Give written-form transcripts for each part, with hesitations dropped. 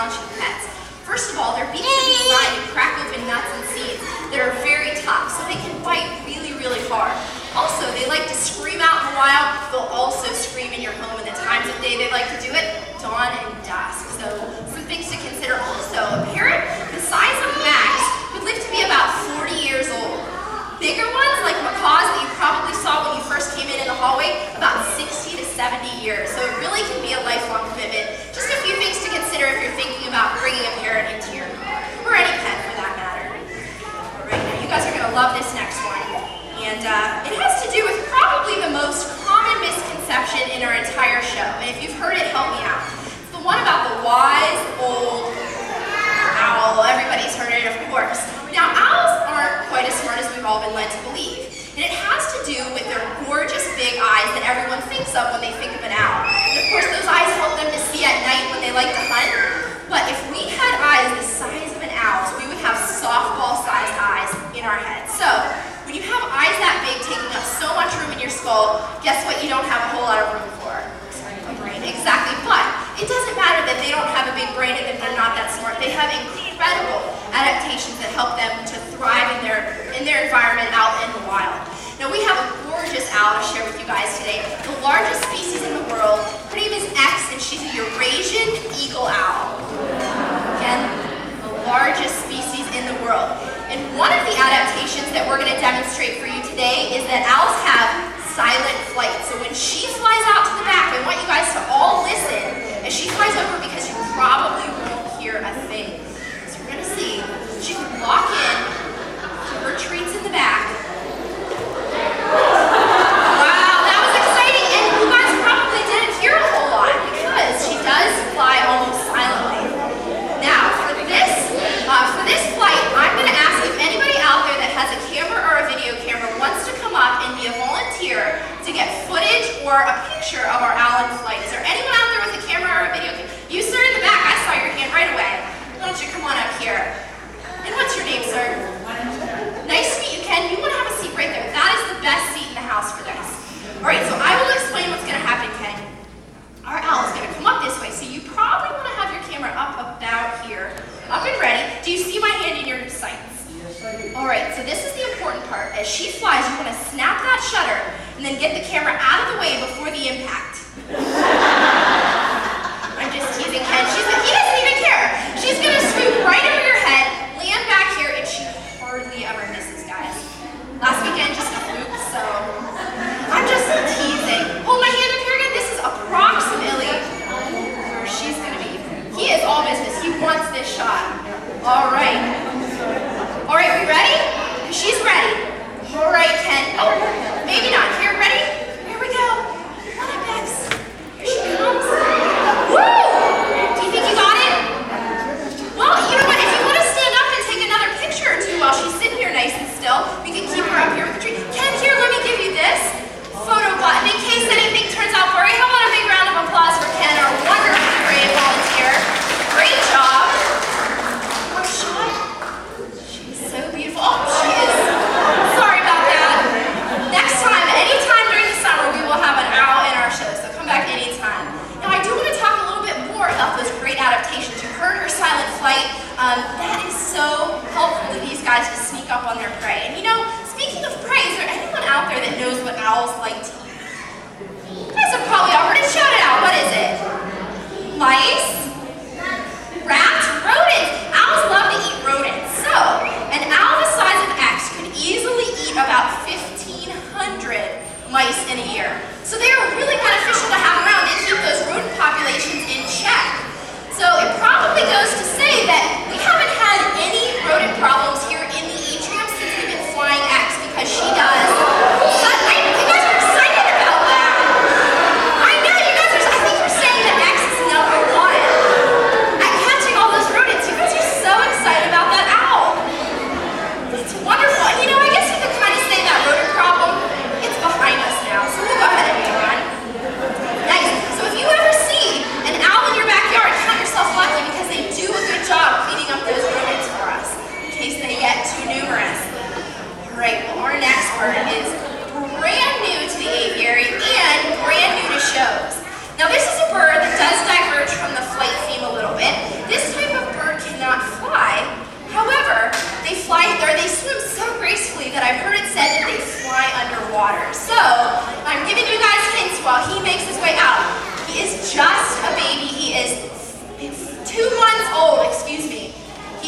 challenging pets. First of all, their beaks are designed to crack open nuts and seeds that are very tough, so they can bite really, really hard. Also, they like to scream out in the wild. They'll also scream in your home, and the times of day they like to do it, dawn and dusk. So some things to consider also. A parrot the size of Max would live to be about 40 years old. Bigger ones, like macaws that you probably saw when you first came in the hallway, about 60 to 70 years. So it really can be a lifelong commitment. Just a few things to consider if you're thinking about bringing a parrot into your home, or any pet for that matter. All right, now you guys are going to love this next one. And it has to do with probably the most common misconception in our entire show. And if you've heard it, help me out. It's the one about the wise old owl. Everybody's heard it, of course. Now, owls aren't quite as smart as we've all been led to believe. And it has to do with their gorgeous big eyes that everyone thinks of when they think of an owl. And of course, those eyes help them to see at night when they like to hunt. But if we had eyes the size of an owl's, we would have softball-sized eyes in our heads. So, when you have eyes that big taking up so much room in your skull, guess what you don't have a whole lot of room for? A brain, exactly. But it doesn't matter that they don't have a big brain and that they're not that smart. They have incredible adaptations that help them to thrive in their environment out in the wild. Now we have a gorgeous owl to share with you guys today. The largest species in the world. Her name is X, and she's a Eurasian eagle owl. Again, the largest species in the world. And one of the adaptations that we're going to demonstrate for you today is that owls have silent flight. So when she flies out to the back, I want you guys to all listen as she flies over, because you probably won't hear a thing. So we're going to see. She can walk in to her treats in the back. Wow, that was exciting. And you guys probably didn't hear a whole lot because she does fly almost silently. Now, for this flight, I'm going to ask if anybody out there that has a camera or a video camera wants to come up and be a volunteer to get footage or a picture of our owl in flight. Is there anyone out there with a camera or a video camera? You, sir, in the back, I saw your hand right away. Why don't you come on up here? And what's your name, sir? Nice to meet you, Ken. You want to have a seat right there. That is the best seat in the house for this. All right, so I will explain what's going to happen, Ken. Our owl is going to come up this way, so you probably want to have your camera up about here. Up and ready. Do you see my hand in your sights? Yes, I do. All right, so this is the important part. As she flies, you want to snap that shutter and then get the camera out of the way before the impact. I'm just teasing Ken. He doesn't even care. She's going to swoop right over your head, land back here, and she hardly ever misses, guys. Last weekend, just a fluke, so I'm just teasing. Hold my hand up here again. This is approximately where she's going to be. He is all business. He wants this shot. All right. All right, we ready? She's ready. All right, Ken. Oh, maybe not. Here, ready? Here we go. Come on up, Bex. Here she comes. Woo! Do you think you got it? Well, you know what? If you want to stand up and take another picture or two while she's sitting here nice and still, we can keep her up here with the tree. Ken, here, let me give you this photo button in case anything turns out blurry. How about a big round of applause for Ken, our wonderfully brave volunteer. Great job. Oh, she's so beautiful. Oh, she is. Sorry about that. Next time, any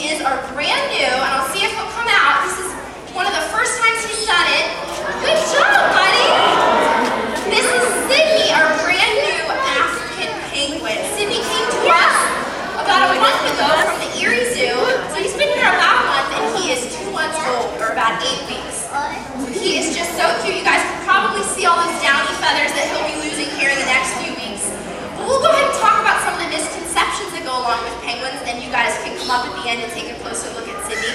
He is our brand new, and I'll see if he'll come out. This is one of the first times he's done it. Good job, buddy. This is Sydney, our brand new African penguin. Sydney came to us about a month ago from the Erie Zoo. So he's been here about a month, and he is 2 months old, or about 8 weeks. He is just so cute. You guys can probably see all those downy feathers that he'll be losing here in the next few weeks. But we'll go ahead and talk about some of the misconceptions that go along with penguins, and you guys can come up at the end and take a closer look at Sydney.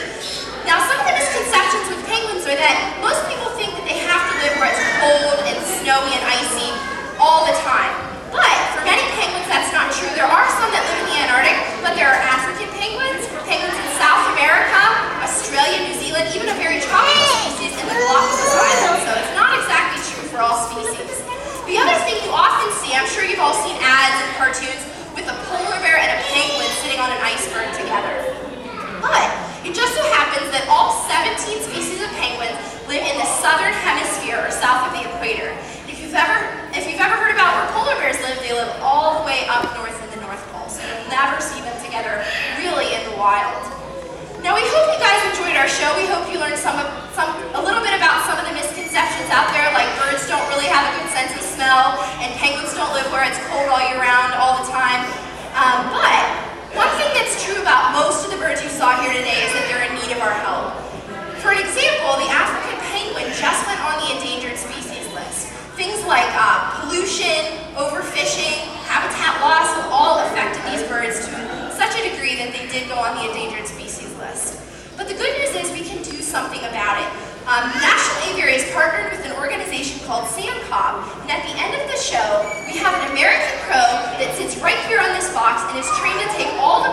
Now, some of the misconceptions with penguins are that most people think that they have to live where it's cold and snowy and icy all the time. But for many penguins, that's not true. There are some that live in the Antarctic, but there are African penguins, penguins in South America, Australia, New Zealand, even a very tropical species in the Galapagos Islands. So it's not exactly true for all species. The other thing you often see, I'm sure you've all seen ads and cartoons with a polar bear and a penguin sitting on an iceberg together. But it just so happens that all 17 species of penguins live in the southern hemisphere or south of the equator. If you've ever heard about where polar bears live, they live all the way up north in the North Pole. So you'll never see them together really in the wild. Now we hope you guys enjoyed our show. We hope you learned a little bit about some of the misconceptions out there, like birds don't really have a good sense of smell, and penguins don't live where it's cold all year round all the time. But one thing that's true about most of the birds you saw here today is that they're in need of our help. For an example, the African penguin just went on the endangered species list. Things like pollution, overfishing, habitat loss have all affected these birds to such a degree that they did go on the endangered species list. But the good news is we can do something about it. National Aviary has partnered with an organization called SANCOB, and at the end of the show, we have an American crow that sits right here on this box and is trained to take all the